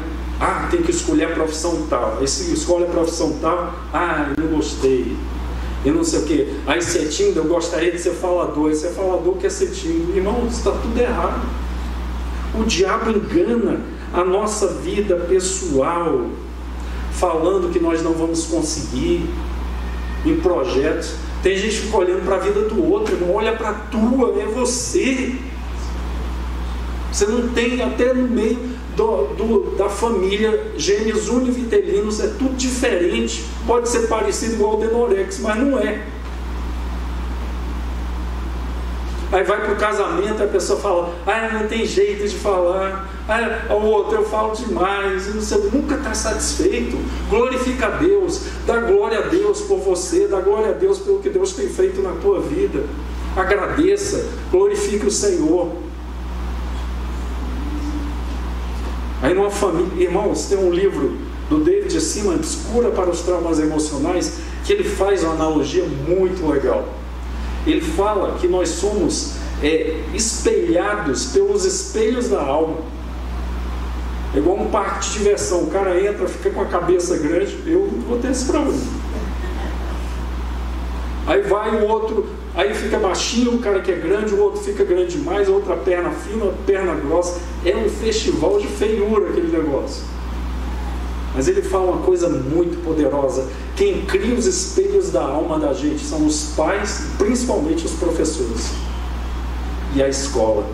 tem que escolher a profissão tal. Aí se escolhe a profissão tal, eu não gostei, eu não sei o que. Aí se é tímido, eu gostaria de ser falador. Aí se é falador, quer ser tímido. Irmão, isso está tudo errado. O diabo engana a nossa vida pessoal, falando que nós não vamos conseguir em projetos. Tem gente que fica olhando para a vida do outro, não olha para a tua, é você. Você não tem, até no meio da família, genes univitelinos, é tudo diferente. Pode ser parecido igual o Denorex, mas não é. Aí vai para o casamento, a pessoa fala, não tem jeito de falar, o outro, eu falo demais, e você nunca está satisfeito. Glorifica a Deus, dá glória a Deus por você, dá glória a Deus pelo que Deus tem feito na tua vida. Agradeça, glorifique o Senhor. Aí numa família, irmãos, tem um livro do David Simmons, Cura para os Traumas Emocionais, que ele faz uma analogia muito legal. Ele fala que nós somos espelhados pelos espelhos da alma. É igual um parque de diversão, o cara entra, fica com a cabeça grande, eu não vou ter esse problema. Aí vai o outro, aí fica baixinho, o cara que é grande, o outro fica grande demais, a outra perna fina, a perna grossa. É um festival de feiura aquele negócio. Mas ele fala uma coisa muito poderosa. Quem cria os espelhos da alma da gente são os pais, principalmente os professores e a escola.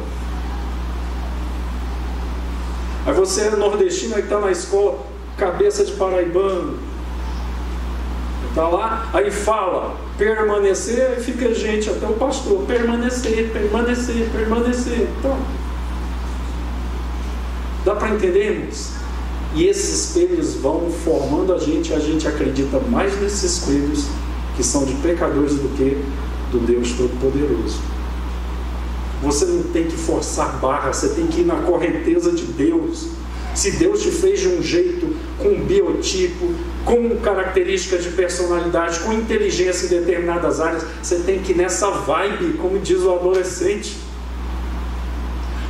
Aí você é nordestino e está na escola, cabeça de paraibano, está lá, aí fala permanecer, e fica gente, até o pastor, permanecer. Então, dá para entender, irmãos? E esses espelhos vão formando a gente acredita mais nesses espelhos, que são de pecadores, do que do Deus Todo-Poderoso. Você não tem que forçar barra, você tem que ir na correnteza de Deus. Se Deus te fez de um jeito, com um biotipo, com características de personalidade, com inteligência em determinadas áreas, você tem que ir nessa vibe, como diz o adolescente.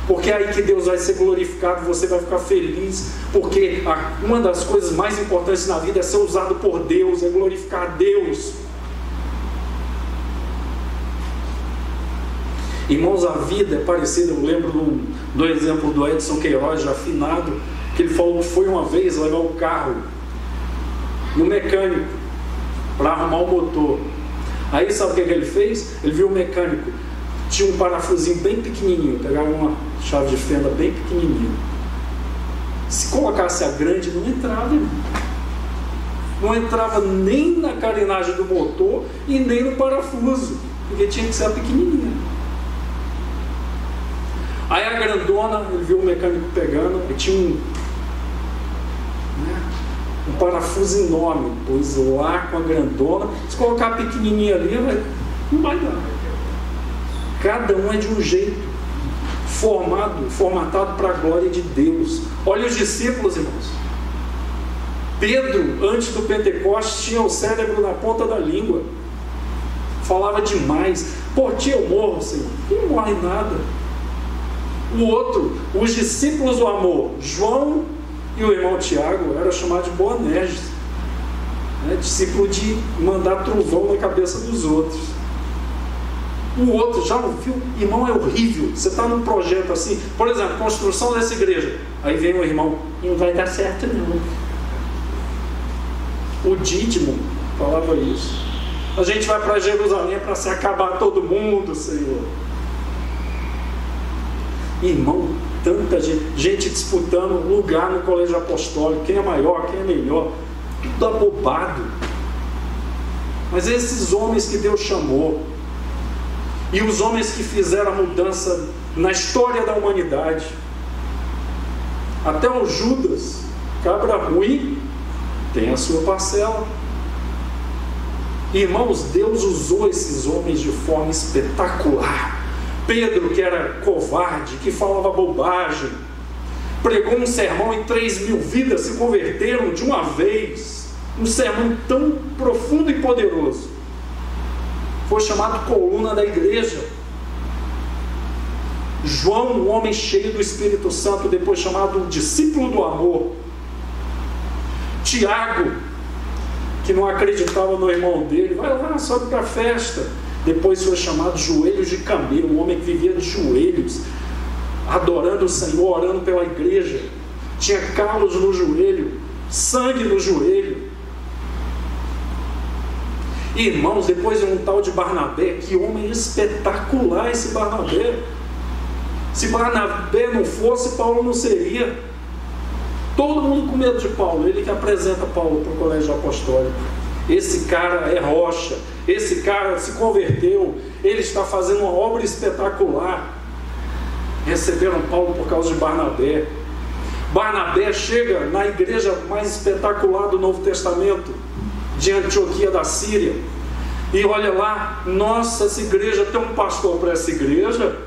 Porque é aí que Deus vai ser glorificado, você vai ficar feliz, porque uma das coisas mais importantes na vida é ser usado por Deus, é glorificar a Deus. Irmãos, a vida é parecida. Eu lembro do exemplo do Edson Queiroz, já afinado, que ele falou que foi uma vez levar o carro no mecânico para arrumar o motor. Aí sabe o que ele fez? Ele viu o mecânico, tinha um parafusinho bem pequenininho, pegava uma chave de fenda bem pequenininha. Se colocasse a grande, não entrava, irmão. Não entrava nem na carenagem do motor e nem no parafuso, porque tinha que ser a pequenininha. Aí a grandona, ele viu o mecânico pegando, e tinha um parafuso enorme, pôs lá com a grandona. Se colocar a pequenininha ali, não vai dar. Cada um é de um jeito, formatado para a glória de Deus. Olha os discípulos, irmãos. Pedro, antes do Pentecostes, tinha o cérebro na ponta da língua, falava demais. Por ti eu morro, Senhor. Não morre nada. O outro, os discípulos do amor, João e o irmão Tiago, era chamado de Boanerges, discípulo de mandar trovão na cabeça dos outros. O outro, já ouviu? Irmão, é horrível. Você está num projeto assim, por exemplo, construção dessa igreja, aí vem o irmão, não vai dar certo não. O Dídimo falava isso. A gente vai para Jerusalém para se acabar todo mundo, Senhor. Irmão, tanta gente disputando lugar no colégio apostólico, quem é maior, quem é melhor, tudo abobado. Mas esses homens que Deus chamou, e os homens que fizeram a mudança na história da humanidade, até o Judas, cabra ruim, tem a sua parcela. Irmãos, Deus usou esses homens de forma espetacular. Pedro, que era covarde, que falava bobagem, pregou um sermão e 3.000 vidas se converteram de uma vez. Um sermão tão profundo e poderoso. Foi chamado coluna da igreja. João, um homem cheio do Espírito Santo, depois chamado discípulo do amor. Tiago, que não acreditava no irmão dele, vai lá, sobe para a festa. Depois foi chamado joelhos de camelo, um homem que vivia de joelhos, adorando o Senhor, orando pela igreja. Tinha calos no joelho, sangue no joelho. Irmãos, depois de um tal de Barnabé, que homem espetacular esse Barnabé. Se Barnabé não fosse, Paulo não seria. Todo mundo com medo de Paulo, ele que apresenta Paulo para o colégio apostólico. Esse cara é rocha, esse cara se converteu, ele está fazendo uma obra espetacular. Receberam Paulo por causa de Barnabé. Barnabé chega na igreja mais espetacular do Novo Testamento, de Antioquia da Síria, e olha lá, nossa, essa igreja tem um pastor para essa igreja,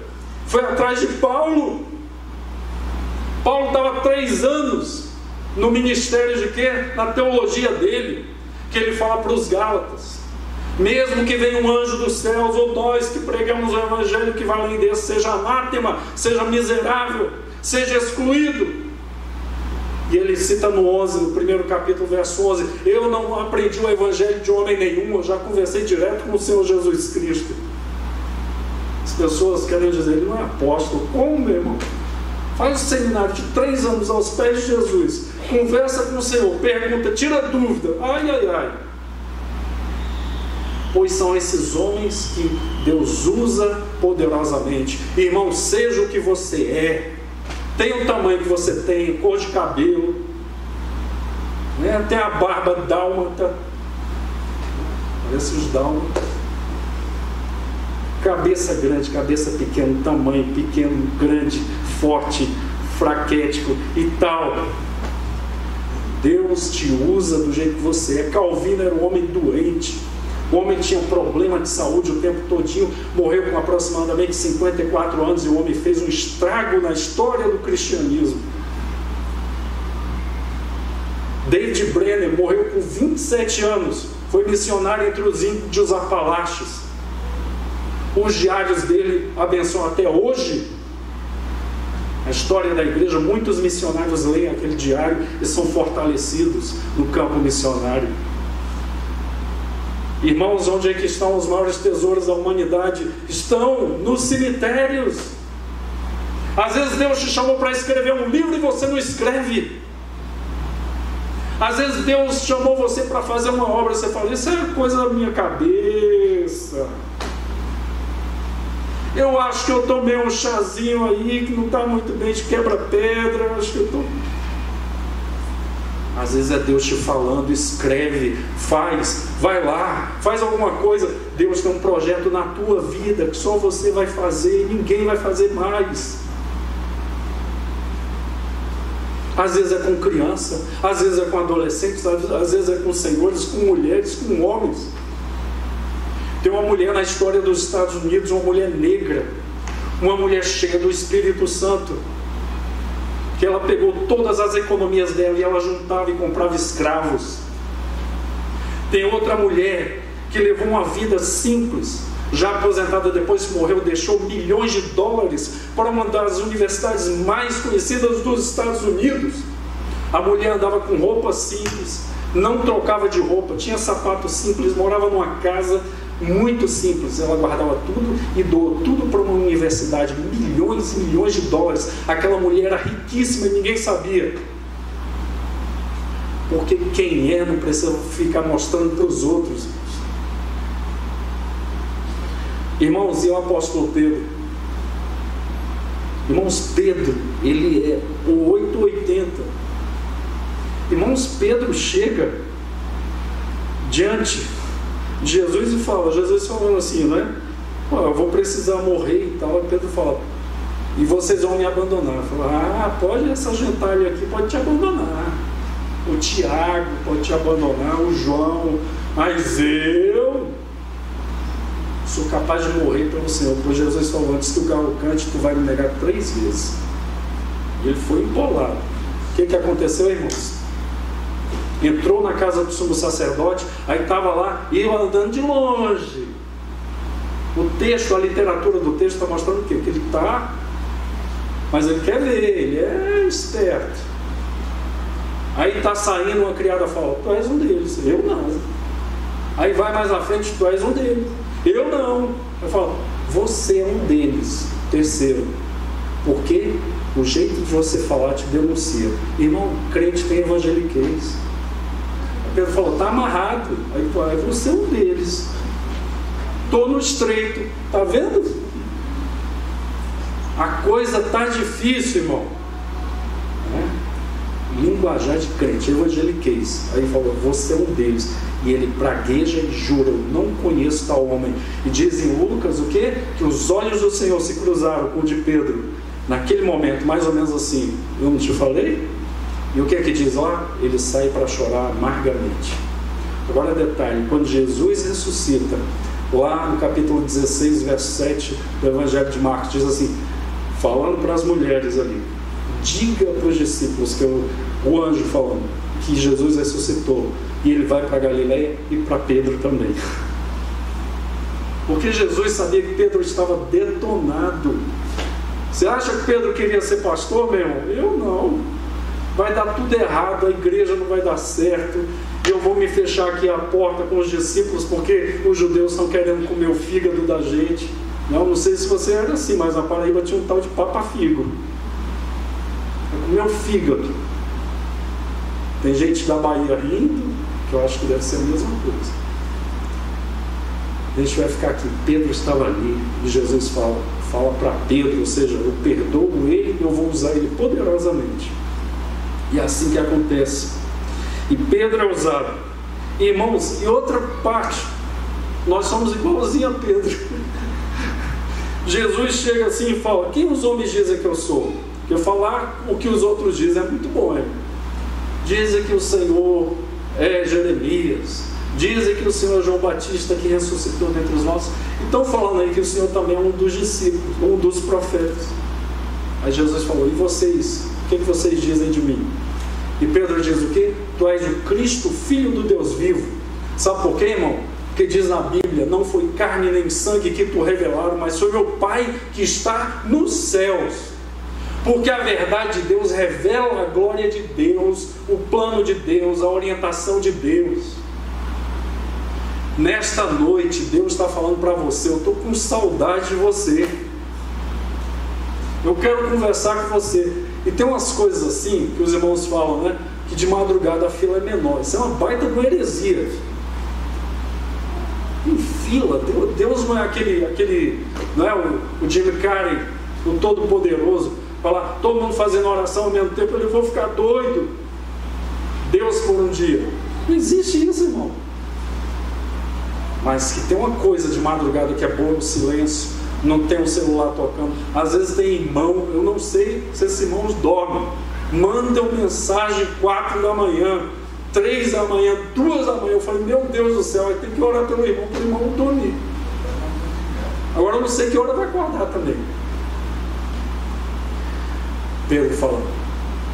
foi atrás de Paulo. Paulo estava 3 anos no ministério de quê? Na teologia dele, que ele fala para os Gálatas: mesmo que venha um anjo dos céus, ou nós que pregamos o evangelho que vai além desse, seja anátema, seja miserável, seja excluído. E ele cita no 11, no primeiro capítulo, verso 11: eu não aprendi o evangelho de homem nenhum, eu já conversei direto com o Senhor Jesus Cristo. As pessoas querem dizer, ele não é apóstolo. Como, meu irmão? Faz um seminário de 3 anos aos pés de Jesus, conversa com o Senhor, pergunta, tira dúvida, ai, ai, ai. Pois são esses homens que Deus usa poderosamente. Irmão, seja o que você é, tenha o tamanho que você tem, cor de cabelo, até a barba dálmata, parece os dálmatas, cabeça grande, cabeça pequena, tamanho pequeno, grande, forte, fraquético e tal. Deus te usa do jeito que você é. Calvino era um homem doente, O homem tinha problema de saúde o tempo todinho, morreu com aproximadamente 54 anos, e o homem fez um estrago na história do cristianismo. David Brenner morreu com 27 anos, foi missionário entre os índios Apalaches. Os diários dele abençoam até hoje a história da igreja. Muitos missionários leem aquele diário e são fortalecidos no campo missionário. Irmãos, onde é que estão os maiores tesouros da humanidade? Estão nos cemitérios. Às vezes Deus te chamou para escrever um livro e você não escreve. Às vezes Deus chamou você para fazer uma obra e você fala: isso é coisa da minha cabeça, eu acho que eu tomei um chazinho aí que não está muito bem, de quebra-pedra, acho que eu estou... Às vezes é Deus te falando: escreve, faz, vai lá, faz alguma coisa. Deus tem um projeto na tua vida que só você vai fazer, ninguém vai fazer mais. Às vezes é com criança, às vezes é com adolescentes, às vezes é com senhores, com mulheres, com homens. Tem uma mulher na história dos Estados Unidos, uma mulher negra, uma mulher cheia do Espírito Santo, que ela pegou todas as economias dela e ela juntava e comprava escravos. Tem outra mulher que levou uma vida simples, já aposentada, depois que morreu, deixou milhões de dólares para uma das universidades mais conhecidas dos Estados Unidos. A mulher andava com roupa simples, não trocava de roupa, tinha sapato simples, morava numa casa muito simples. Ela guardava tudo e doou tudo para uma universidade, milhões e milhões de dólares. Aquela mulher era riquíssima e ninguém sabia, porque quem é não precisa ficar mostrando para os outros. Irmãos, e o apóstolo Pedro? Irmãos, Pedro, ele é o 880. Irmãos, Pedro chega diante de Jesus e fala, Jesus falando assim, não é? Eu vou precisar morrer e tal. E Pedro fala: e vocês vão me abandonar? Fala: pode, essa gentalha aqui pode te abandonar, o Tiago pode te abandonar, o João, mas eu sou capaz de morrer pelo Senhor. Pois Jesus falou: antes que o galo cante, tu vai me negar 3 vezes. E ele foi empolado. O que aconteceu, irmãos? Entrou na casa do sumo sacerdote, aí estava lá, e eu andando de longe. O texto, a literatura do texto está mostrando o quê? Que ele está, mas ele quer ver, ele é esperto. Aí está saindo, uma criada fala: tu és um deles. Eu não. Aí vai mais à frente: tu és um deles. Eu não. Eu falo: você é um deles. Terceiro, porque o jeito de você falar te denuncia. Irmão, crente tem evangeliquez. Pedro falou: está amarrado. Aí você é um deles. Estou no estreito. Está vendo? A coisa está difícil, irmão. Linguajar de crente, evangeliquez. Aí falou: você é um deles. E ele pragueja e jura: eu não conheço tal homem. E diz em Lucas o quê? Que os olhos do Senhor se cruzaram com o de Pedro. Naquele momento, mais ou menos assim: eu não te falei? E o que é que diz lá? Ele sai para chorar amargamente. Agora detalhe: quando Jesus ressuscita, lá no capítulo 16, verso 7 do Evangelho de Marcos, diz assim, falando para as mulheres ali: diga para os discípulos, que é o anjo falando, que Jesus ressuscitou, e ele vai para Galileia e para Pedro também. Porque Jesus sabia que Pedro estava detonado. Você acha que Pedro queria ser pastor, meu irmão? Eu não. Vai dar tudo errado, a igreja não vai dar certo, eu vou me fechar aqui a porta com os discípulos, porque os judeus estão querendo comer o fígado da gente. Não sei se você era assim, mas na Paraíba tinha um tal de papa-figo. Comer o fígado. Tem gente da Bahia rindo, que eu acho que deve ser a mesma coisa. A gente vai ficar aqui. Pedro estava ali, e Jesus fala para Pedro, ou seja, eu perdoo ele e eu vou usar ele poderosamente. E é assim que acontece. E Pedro é usado. Irmãos, e outra parte, nós somos igualzinho a Pedro. Jesus chega assim e fala: quem os homens dizem que eu sou? Porque falar o que os outros dizem é muito bom, hein? Dizem que o Senhor é Jeremias, Dizem que o Senhor é João Batista, que ressuscitou dentre os mortos. E estão falando aí que o Senhor também é um dos discípulos, um dos profetas. Aí Jesus falou: e vocês? O que vocês dizem de mim? E Pedro diz o quê? Tu és o Cristo, Filho do Deus vivo. Sabe por quê, irmão? Porque diz na Bíblia: não foi carne nem sangue que tu revelaram, mas foi meu Pai que está nos céus. Porque a verdade de Deus revela a glória de Deus, o plano de Deus, a orientação de Deus. Nesta noite, Deus está falando para você: eu estou com saudade de você. Eu quero conversar com você. E tem umas coisas assim, que os irmãos falam, né? Que de madrugada a fila é menor. Isso é uma baita de uma heresia. Em fila, Deus não é aquele não é o Jim Carrey, o Todo-Poderoso, falar, todo mundo fazendo oração ao mesmo tempo, eu vou ficar doido. Deus por um dia. Não existe isso, irmão. Mas que tem uma coisa de madrugada que é boa, no silêncio, não tem um celular tocando. Às vezes tem irmão, eu não sei se esses irmãos dormem, mandam mensagem 4 da manhã, 3 da manhã, 2 da manhã. Eu falei, meu Deus do céu, aí tem que orar pelo irmão, para o irmão dormir. Agora eu não sei que hora vai acordar também. Pedro fala: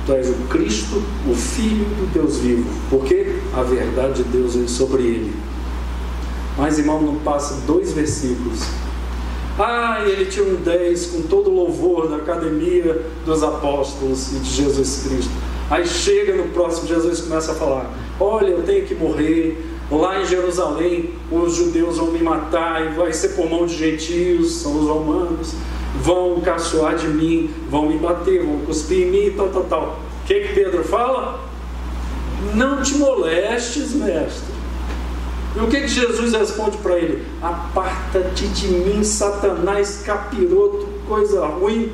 tu és o Cristo, o Filho do Deus vivo, porque a verdade de Deus vem sobre ele. Mas, irmão, não passa 2 versículos. Ele tira um 10 com todo o louvor da academia dos apóstolos e de Jesus Cristo. Aí chega no próximo, Jesus começa a falar: olha, eu tenho que morrer. Lá em Jerusalém, os judeus vão me matar, e vai ser por mão de gentios, são os romanos. Vão caçoar de mim, vão me bater, vão cuspir em mim e tal. O que Pedro fala? Não te molestes, mestre. E o que Jesus responde para ele? Aparta-te de mim, Satanás, capiroto, coisa ruim.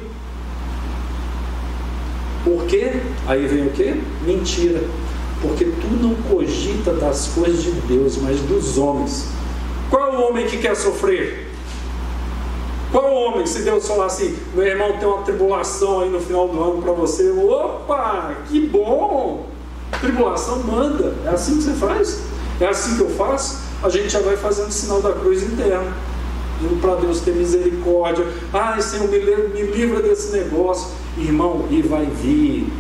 Por quê? Aí vem o quê? Mentira. Porque tu não cogita das coisas de Deus, mas dos homens. Qual é o homem que quer sofrer? Qual homem, se Deus falar assim, meu irmão, tem uma tribulação aí no final do ano para você, opa, que bom, tribulação manda, é assim que você faz? É assim que eu faço? A gente já vai fazendo o sinal da cruz interna, dizendo para Deus ter misericórdia. Senhor, me livra desse negócio, irmão, e vai vir,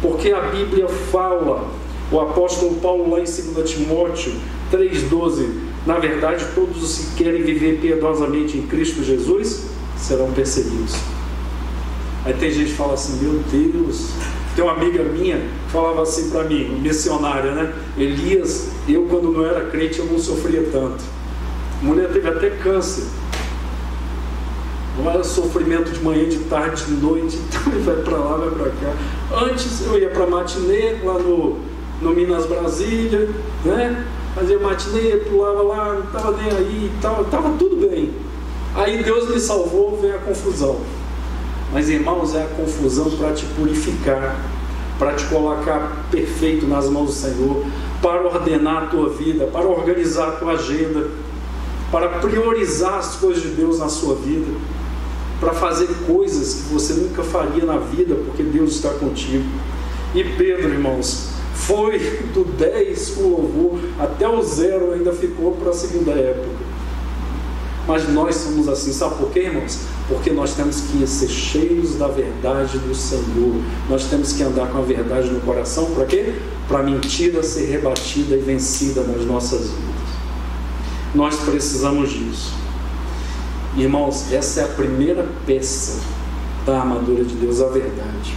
porque a Bíblia fala, o apóstolo Paulo lá em 2 Timóteo 3,12, na verdade, todos os que querem viver piedosamente em Cristo Jesus serão perseguidos. Aí tem gente que fala assim, meu Deus. Tem uma amiga minha que falava assim para mim, missionária, né? Elias, eu quando não era crente eu não sofria tanto. A mulher teve até câncer. Não era sofrimento de manhã, de tarde, de noite, então vai para lá, vai para cá. Antes eu ia para matinê, lá no Minas Brasília, né? Fazia matinê, pulava lá, não estava nem aí e tal, estava tudo bem. Aí Deus me salvou, veio a confusão. Mas, irmãos, é a confusão para te purificar, para te colocar perfeito nas mãos do Senhor, para ordenar a tua vida, para organizar a tua agenda, para priorizar as coisas de Deus na sua vida, para fazer coisas que você nunca faria na vida, porque Deus está contigo. E Pedro, irmãos, foi do 10 com louvor até o 0, ainda ficou para a segunda época. Mas nós somos assim, sabe por quê, irmãos? Porque nós temos que ser cheios da verdade do Senhor. Nós temos que andar com a verdade no coração. Para quê? Para a mentira ser rebatida e vencida nas nossas vidas. Nós precisamos disso. Irmãos, essa é a primeira peça da armadura de Deus, a verdade.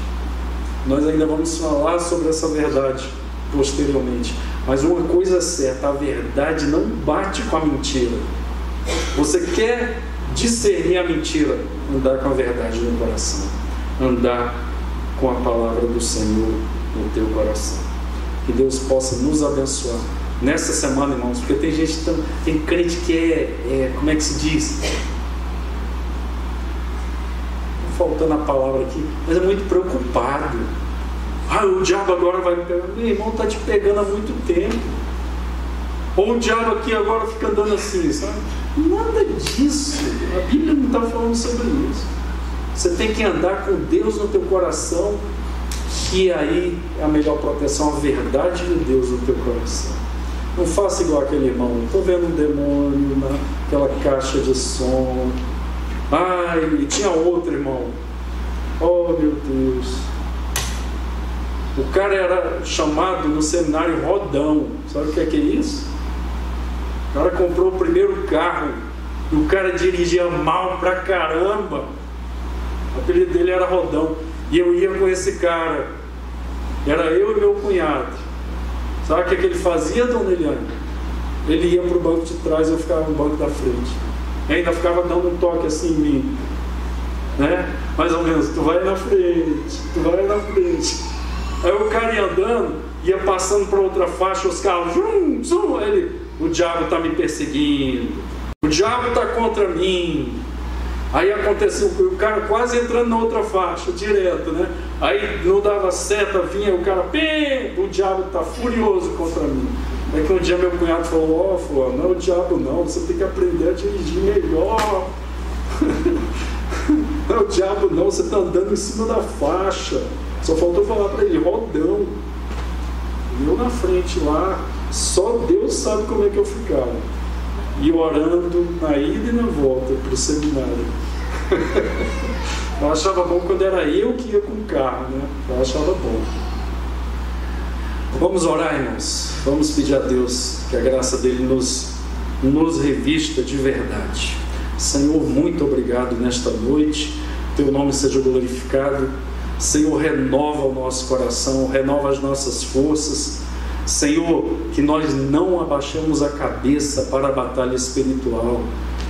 Nós ainda vamos falar sobre essa verdade posteriormente. Mas uma coisa é certa, a verdade não bate com a mentira. Você quer discernir a mentira? Andar com a verdade no coração. Andar com a palavra do Senhor no teu coração. Que Deus possa nos abençoar nessa semana, irmãos. Porque tem gente, tem crente que como é que se diz? Faltando a palavra aqui, mas é muito preocupado. O diabo agora vai me pegar. Meu irmão, está te pegando há muito tempo. Ou o diabo aqui agora fica andando assim, sabe? Nada disso. A Bíblia não está falando sobre isso. Você tem que andar com Deus no teu coração, que aí é a melhor proteção, a verdade de Deus no teu coração. Não faça igual aquele irmão. Estou vendo um demônio naquela caixa de som. Ai, e tinha outro irmão. Oh, meu Deus. O cara era chamado no seminário Rodão. Sabe o que é isso? O cara comprou o primeiro carro e o cara dirigia mal pra caramba. O apelido dele era Rodão. E eu ia com esse cara. Era eu e meu cunhado. Sabe o que ele fazia, dona Eliane? Ele ia para o banco de trás e eu ficava no banco da frente. E ainda ficava dando um toque assim em mim, né? Mais ou menos, tu vai na frente, tu vai na frente. Aí o cara ia andando, ia passando para outra faixa, os carros, zum, zum, ele, o diabo está me perseguindo, o diabo está contra mim. Aí aconteceu, o cara quase entrando na outra faixa, direto, né? Aí não dava seta, vinha o cara, o diabo está furioso contra mim. Aí que um dia meu cunhado falou, ó, fulano, não é o diabo não, você tem que aprender a dirigir melhor. Não é o diabo não, você está andando em cima da faixa. Só faltou falar para ele, Rodão. E eu na frente lá, só Deus sabe como é que eu ficava. E orando na ida e na volta para o seminário. Eu achava bom quando era eu que ia com o carro, né? Eu achava bom. Vamos orar, irmãos. Vamos pedir a Deus que a graça dele nos revista de verdade. Senhor, muito obrigado nesta noite. Teu nome seja glorificado. Senhor, renova o nosso coração, renova as nossas forças. Senhor, que nós não abaixemos a cabeça para a batalha espiritual,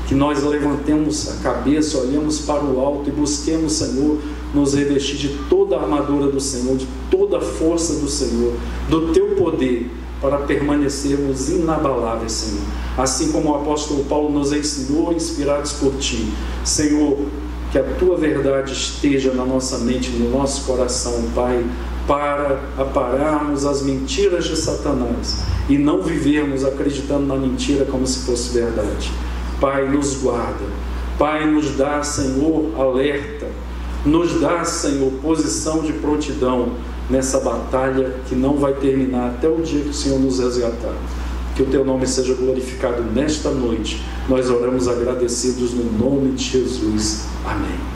que nós levantemos a cabeça, olhemos para o alto e busquemos, Senhor, nos revestir de toda a armadura do Senhor, de toda a força do Senhor, do Teu poder, para permanecermos inabaláveis, Senhor. Assim como o apóstolo Paulo nos ensinou, inspirados por Ti. Senhor, que a Tua verdade esteja na nossa mente, no nosso coração, Pai, para apararmos as mentiras de Satanás e não vivermos acreditando na mentira como se fosse verdade. Pai, nos guarda. Pai, nos dá, Senhor, alerta. Nos dá, Senhor, posição de prontidão nessa batalha que não vai terminar até o dia que o Senhor nos resgatar. Que o Teu nome seja glorificado nesta noite. Nós oramos agradecidos no nome de Jesus. Amém.